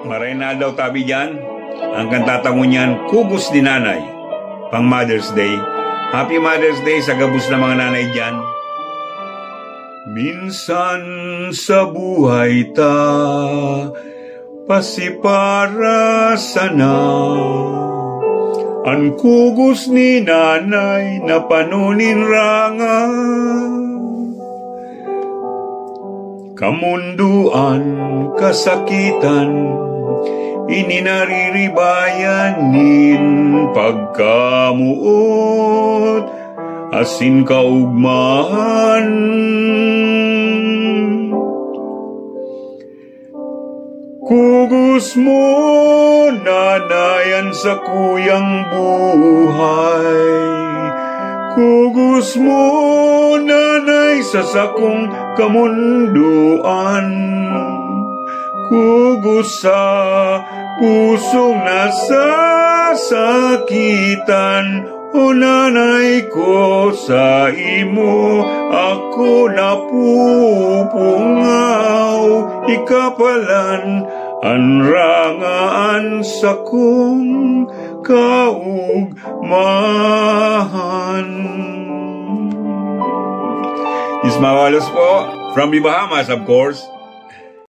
Maray na daw tabi dyan. Ang kantatango niyan, Kugos ni Nanay. Pang Mother's Day. Happy Mother's Day sa gabos na mga nanay dyan. Minsan sa buhay ta, pasipara sana. Ang kugos ni nanay na panunin ranga. Kamunduan, kasakitan, ininariribayanin pagkamuot, asin kaugmahan. Kugos mo, nanayan sa kuyang buhay. Kugos mo, nanay, sa sakong kamunduan. Kugos sa pusong nasasakitan. O nanay ko, sa imo ako napupungaw. Ikapalan ang rangaan sa kong kaugmahan. Ismawalos po, from the Bahamas, of course.